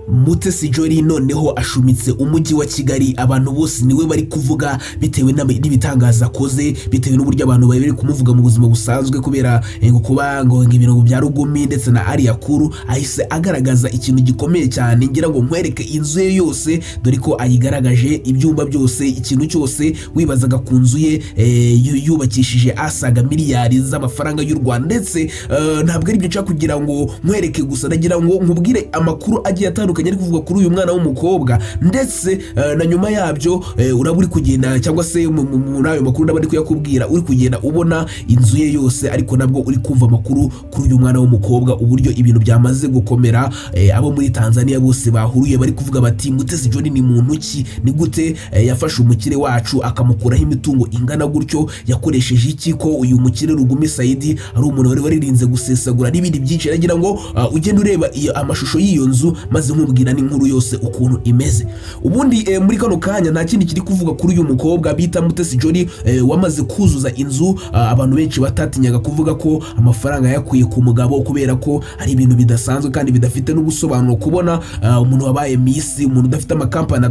Mutesi Jolly noneho ashumitse umujyi wa Kigali, abantu bose niwe bari kuvuga bitewe n'ibitangaza koze, bitewe n'uburyo abantu bari kumuvuga mu buzima busanzwe kubera ngo kuba ngo ibintu bya Rugumi ndetse na Alliah Cool. Ahise agaragaza ikintu gikomeye cyane, ngira ngo nkwereke inzu ye yose, dore ko ayigaragaje ibyumba byose, ikintu cyose wibazaga ku nzu ye yubakishije asaga miliyari z'amafaranga y'u Rwanda. Ndetse ntabwo ari byo nshaka kugira ngo nkwereke gusa, nagira ngo nkubwire amakuru agiye atandukanye ari kuvuga kuri uyu mwana w'umukobwa, ndetse na nyuma yabyo uraburi kugenda cyangwa se muri ayo makuru ndabari kuyakubwira, uri kugenda ubona inzu ye yose, ariko nabwo uri kumva amakuru kuri uyu mwana w'umukobwa uburyo ibintu byamaze gukomera. Abo muri Tanzania bose bahuruye bari kuvuga bati Mutesi Jolly ni muntu ki, ni gute yafashe umukire wacu akamukuraho imitungo ingana gutyo, yakoresheje iki ko uyu mukire Rugumi Saidi ari umuntu wari waririnze gusesagura n'ibindi byinshi. Nagira ngo ugende ureba amashusho y'iyo nzu maze nkubwira n'inkuru yose ukuntu imeze. Ubundi muri kano kanya nta kindi kiri kuvuga kuri uyu mukobwa bita Mutesi Jolly wamaze kuzuza inzu. Abantu benshi batatinyaga kuvuga ko amafaranga yakuye ku mugabo kubera ko ari ibintu bidasanzwe kandi bidafite n'ubusobanuro kubona umuntu wabaye Miss, umuntu udafite amakampani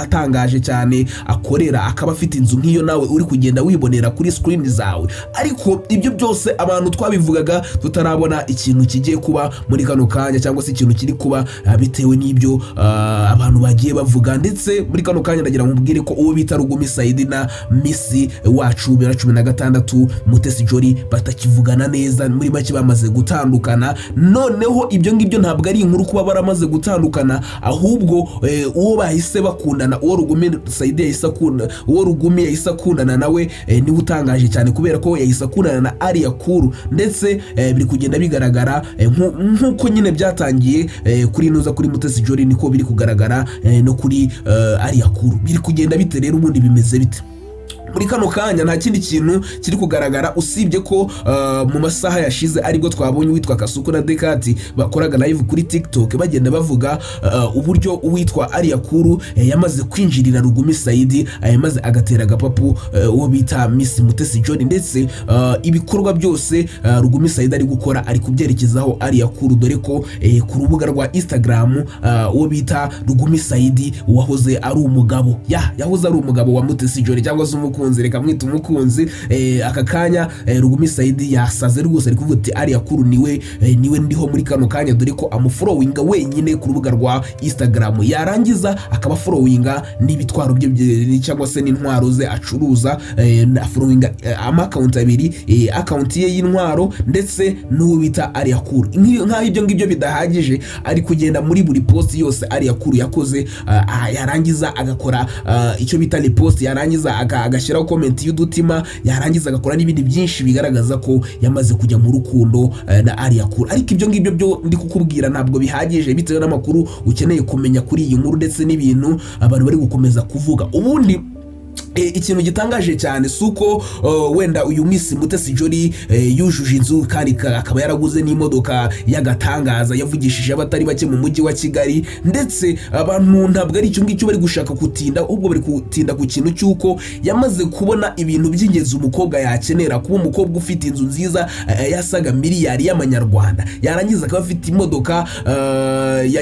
atangaje cyane akorera, akaba afite inzu nk'iyo nawe uri kugenda wibonera kuri screen zawe. Ariko ibyo byose abantu twabivugaga tutarabona ikintu kigiye kuba muri kano kanya, cyangwa se ikintu kiri kuba bitewe n'ibyo abantu bagiye bavuga. Ndetse muri kano kanya ndagira nkubwire ko uwo bita Rugumi Saidi na Miss wacu 2016 Mutesi Jolly batakivugana neza, muri make bamaze gutandukana. Noneho ibyo ngibyo ntabwo ari inkuru kuba baramaze gutandukana, ahubwo uwo bahise bakundana, uwo Rugumi Saidi yahise akunda, uwo Rugumi yahise akundana nawe ni utangaje cyane kubera ko yahise akundana na Alliah Cool. Ndetse biri kugenda bigaragara nkuko nyine byatangiye kuri nuza kuri Mutesi Jolly, niko biri kugaragara no kuri Alliah Cool. Biri kugenda bite rero, ubundi bimeze bite muri kano kanya? Nta kindi kintu kiri kugaragara usibye ko mu masaha yashize aribwo twabonye witwa Kasuku na Dekati bakoraga live kuri TikTok bagenda bavuga uburyo uwitwa Alliah Cool yamaze kwinjirira Rugumi Saidi, yamaze agatera agapapu uwo bita Miss Mutesi Jolly. Ndetse ibikorwa byose Rugumi Saidi ari gukora ari kubyerekezaho Alliah Cool, dore ko ku rubuga rwa Instagram uwo bita Rugumi Saidi wahoze ari umugabo, yahoze ari umugabo wa Mutesi Jolly cyangwa se Umukunzi, reka mwita Umukunzi. Aka kanya Rugumi Saidi yasaze rwose, ari kuvuga ati Alliah Cool niwe ndiho muri kano kanya, dore ko amufollowinga wenyine ku rubuga rwa Instagram, yarangiza akaba followinga n'ibitwaro bye cyangwa se n'intwaro ze acuruza, followinga account abiri, account ye y'intwaro ndetse n'uwo bita Alliah Cool. Nk'aho ibyo ngibyo bidahagije, ari kugenda muri buri post yose Alliah Cool yakoze, yarangiza agakora icyo bita repost, yarangiza agashyiraho comment y'udutima, yarangiza agakora n'ibindi byinshi bigaragaza ko yamaze kujya mu rukundo na Alliah Cool. Ariko ibyo ngibyo byo ndi kukubwira ntabwo bihagije, bitewe n'amakuru ukeneye kumenya kuri iyi nkuru ndetse n'ibintu abantu bari gukomeza kuvuga. Ubundi ikintu gitangaje cyane suko wenda uyu Miss Mutesi Jolly yujuje inzu kandi akaba yaraguze n'imodoka y'agatangaza, yavugishije abatari bake mu mujyi wa Kigali. Ndetse abantu ntabwo ari icyo ngicyo bari gushaka kutinda, ahubwo bari kutinda ku kintu cyuko yamaze kubona ibintu by'ingenzi umukobwa yakenera, kuba umukobwa ufite inzu nziza yasaga miliyari y'amanyarwanda, yarangiza akaba afite imodoka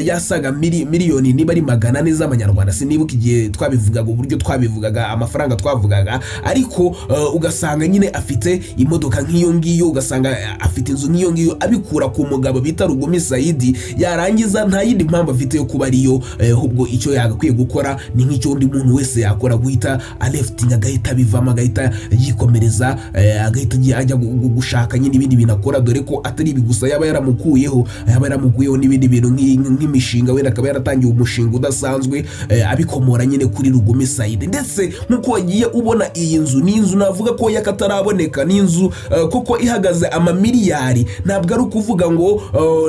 yasaga miliyoni niba ari 400 z'amanyarwanda, sinibuka igihe twabivugaga uburyo twabivugaga amafaranga twavugaga. Ariko ugasanga nyine afite imodoka nk'iyo ngiyo, ugasanga afite inzu nk'iyo ngiyo, abikura ku mugabo bita Rugumi Saidi. Yarangiza nta yindi mpamvu afite yo kuba ariyo, ahubwo icyo yagakwiye gukora ni nk'icyo undi muntu wese yakora, guhita aleftinga, agahita bivama, agahita yikomereza, agahita ajya gushaka nyine ibindi bintu akora, dore ko atari ibi gusa yaba yaramukuyeho n'ibindi bintu nk'imishinga, wenda akaba yaratangiye umushinga udasanzwe abikomora nyine kuri Rugumi Saidi. Ndetse nkuko wagiye ubona iyi nzu, ni inzu navuga ko yakataraboneka, ni inzu koko ihagaze amamiliyari. Ntabwo ari ukuvuga ngo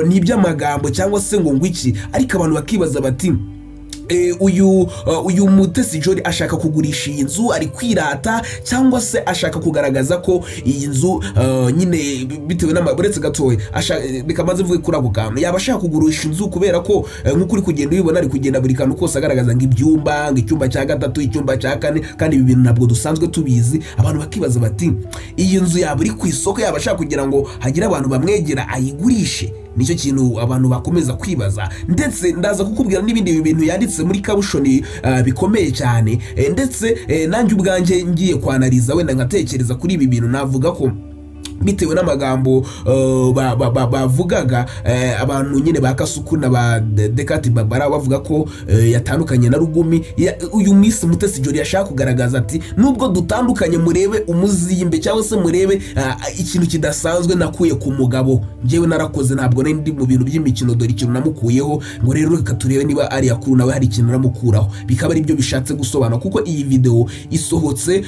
ni iby'amagambo cyangwa se ngo ngwiki, ariko abantu bakibaza bati uyu Mutesi Jolly ashaka kugurisha iyi nzu, ari kwirata cyangwa se ashaka kugaragaza ko iyi nzu nyine bitewe n'amaburetse gatoya, bikamaze vuga kuri ako kantu yaba ashaka kugurisha inzu kubera ko nk'uko uri kugenda ubibona ari kugenda buri kantu kose agaragaza ngo icyumba cya gatatu, icyumba cya kane, kandi ibi bintu ntabwo dusanzwe tubizi. Abantu bakibaza bati iyi nzu yaba iri ku isoko, yaba ashaka kugira ngo hagire abantu bamwegera ayigurishe. nicyo kintu abantu bakomeza kwibaza, ndetse ndaza kukubwira n'ibindi bintu yanditse muri kabushoni bikomeye cyane, ndetse nanjye ubwanjye ngiye kwanariza wenda nkatekereza kuri ibi bintu. Navuga ko bitewe n'amagambo bavugaga abantu nyine ba Kasuku na ba Dekati Babara bavuga ko yatandukanye na Rugumi. Uyu Miss Mutesi Jolly yashaka kugaragaza ati nubwo dutandukanye murebe umuzimbe cyangwa se murebe ikintu kidasanzwe nakuye ku mugabo, njyewe narakoze, ntabwo nari ndi mu bintu by'imikino, dore ikintu namukuyeho, ngo rero reka turebe niba Alliah Cool nawe hari ikintu namukuraho. Bikaba ari byo bishatse gusobanura, kuko iyi video isohotse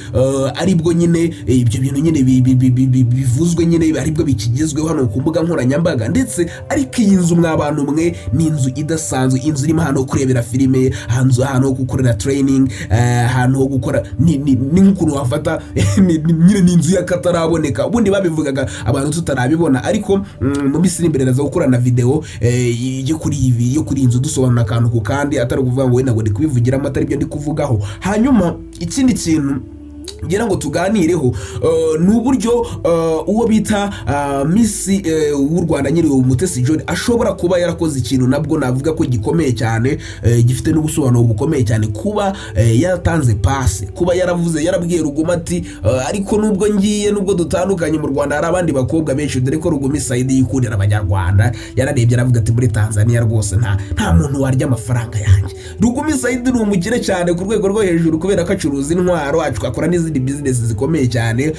aribwo nyine ibyo bintu nyine bivuzwe nyine aribwo bikigezweho hano ku mbuga nkoranyambaga. Ndetse ariko iyi nzu mw'abantu mwe ni inzu idasanzwe, inzu irimo ahantu ho kurebera filime, ahantu ho gukorera training, ahantu ho gukora ni nk'ukuntu wafata nyine ni inzu y'akataraboneka. Ubundi babivugaga abantu tutarabibona, ariko mu minsi imbere naza gukorana video yo kuri inzu dusobanura akantu ku kandi, atari kuvuga ngo wenda ngo ndi kubivugiramo atari byo ndi kuvugaho. Hanyuma ikindi kintu ngira ngo tuganireho ni uburyo uwo bita Miss w'u Rwanda nyiri Mutesi Jolly ashobora kuba yarakoze ikintu nabwo navuga ko gikomeye cyane, gifite n'ubusobanuro bukomeye cyane, kuba yaratanze passe, kuba yaravuze, yarabwiye Rugumi ati ariko nubwo ngiye, nubwo dutandukanye, mu Rwanda hari abandi bakobwa benshi, dore ko Rugumi Saidi yikundira abanyarwanda. Yararebye aravuga ati muri Tanzania rwose nta muntu warya amafaranga yanjye. Rugumi Saidi ni umukire cyane ku rwego rwo hejuru, kubera ko acuruza intwaro, akora n'izindi business zikomeye cyane,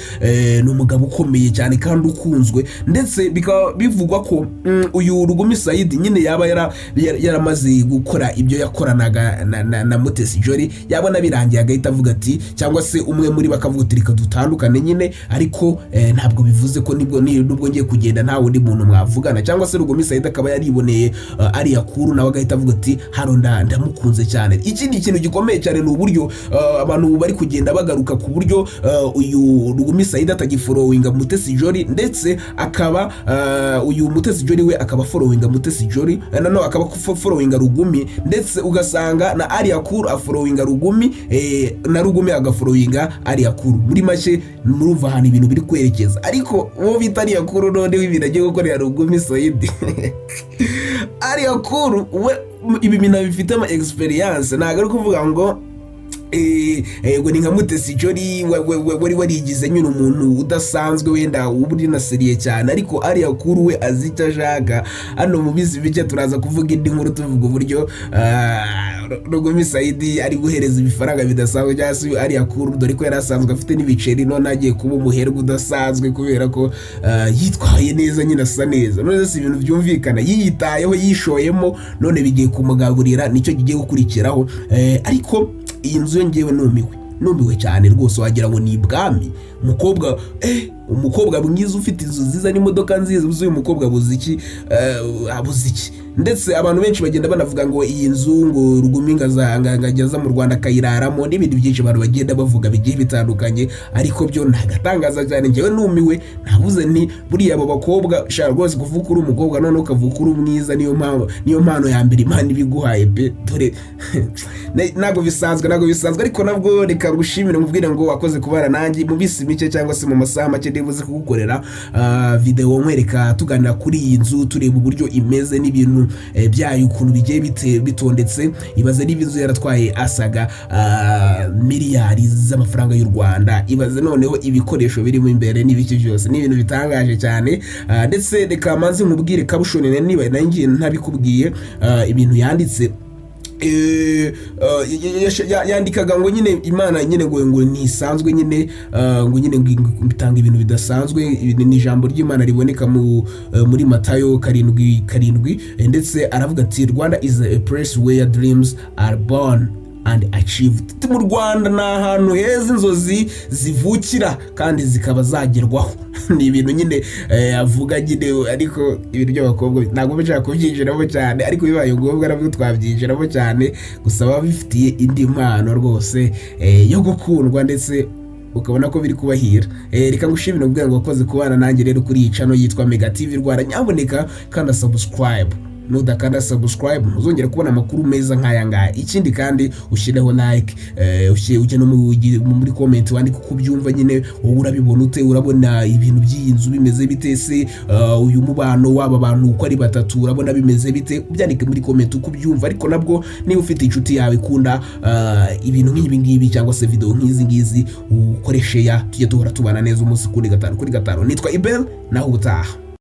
ni umugabo ukomeye cyane kandi ukunzwe. Ndetse bikaba bivugwa ko uyu Rugumi Saidi nyine yaba yaramaze gukora ibyo yakoranaga na Mutesi Jolly, yabona birangiye agahita avuga ati, cyangwa se umwe muri bakavuga ati reka dutandukane nyine, ariko ntabwo bivuze ko nubwo ngiye kugenda nta wundi muntu mwavugana. Cyangwa se Rugumi Saidi akaba yariboneye Alliah Cool, nawe agahita avuga ati hano ndamukunze cyane. Ikindi kintu gikomeye cyane ni uburyo abantu bari kugenda bagaruka ku buryo uyu Rugumi Saidi atagifollowinga Mutesi Jolly, ndetse akaba uyu Mutesi Jolly we akaba followinga Mutesi Jolly, no akaba followinga Rugumi, ndetse ugasanga na Alliah Cool afollowinga Rugumi, na Rugumi agafollowinga Alliah Cool. Muri make murumva hano ibintu biri kwerekeza, ariko uwo bita Alliah Cool none ibintu agiye gukorera Rugumi Saidi Alliah Cool we ibi bintu bifitemo experience, ntabwo ari kuvuga ngo ego ni nka Mutesi Jolly wari warigize nyine umuntu udasanzwe wenda uburi naseriye cyane, ariko Alliah Cool we azita ashaka. Hano mu bizi bike turaza kuvuga indi nkuru, tuvuga uburyo Rugumi Saidi ari guhereza ibifaranga bidasanzwe cyangwa se Alliah Cool, dore ko yarasanzwe afite n'ibiceri, none agiye kuba umuherwe udasanzwe kubera ko yitwaye neza nyine asa neza. None si ibintu byumvikana, yiyitayeho, yishoyemo, none bigiye kumugaburira, nicyo kigiye gukurikiraho. Ariko iyi nzu yongewe numiwe cyane rwose, wagira ngo ni ibwami. Umukobwa mwiza ufite inzu nziza n'imodoka nziza, uyu mukobwa abuziki. Ndetse abantu benshi bagenda banavuga ngo iyi nzu ngo Rugumi ngajyaza mu Rwanda akayiraramo, n'ibindi byinshi abantu bagenda bavuga bigiye bitandukanye, ariko byo ntagatangaza cyane. Njyewe numiwe, navuze ni buriya abo bakobwa shaka rwose kuvuga uri umukobwa none ukavuga uri mwiza, niyo mpano ya mbere Imana ibiguhaye pe. Dore ntabwo bisanzwe, ariko nabwo reka ngushimire mubwire ngo wakoze kubara nanjye mu bisi mike cyangwa se mu masaha make ndibuze kugukorera video nkwereka tuganira kuri iyi nzu, tureba uburyo imeze n'ibintu byayo ukuntu bigiye bitondetse. Ibaze n'ibinzu yaratwaye asaga miliyari z'amafaranga y'u Rwanda, ibaze noneho ibikoresho birimo imbere n'ibiki byose, ni ibintu bitangaje cyane. Ndetse reka manze mubwire kabushoni niba nangiye ntabikubwiye ibintu yanditse. Yandikaga ngo nyine Imana nyine ngo nisanzwe nyine ngo nyine bitanga ibintu bidasanzwe. Ni ijambo ry'Imana riboneka muri Matayo 7:7, ndetse aravuga ati Rwanda is a place where dreams are born and achieved. Mu Rwanda ni ahantu heza inzozi zivukira kandi zikaba zagerwaho. Ni ibintu nyine avuga nyine, ariko ibintu by'abakobwa ntabwo bashaka kubyinjiramo cyane, ariko bibaye ngombwa nabwo twabyinjiramo cyane. Gusa baba bifitiye indi mpano rwose yo gukundwa, ndetse ukabona ko biri kubahira. Reka ngushimire ubwo ngo wakoze kubana nanjye rero kuri iyi channel yitwa Mega TV Rwanda. Nyaboneka kandi subscribe. nudakanda subscribe muzongera kubona amakuru meza nk'aya ngaya. Ikindi kandi ushireho like, ujye no muri comment wandika uko byumva nyine wowe urabibona ute, urabona ibintu by'inzu bimeze bite se, uyu mubano waba abantu uko ari batatu urabona bimeze bite, byandike muri comment uko byumva. Ariko nabwo niba ufite inshuti yawe ikunda ibintu nk'ibi ngibi cyangwa se video nk'izi ngizi ukoreshe ya tujye duhora tubana neza umunsi kuri gatanu. Nitwa Ibel naho ubutaha.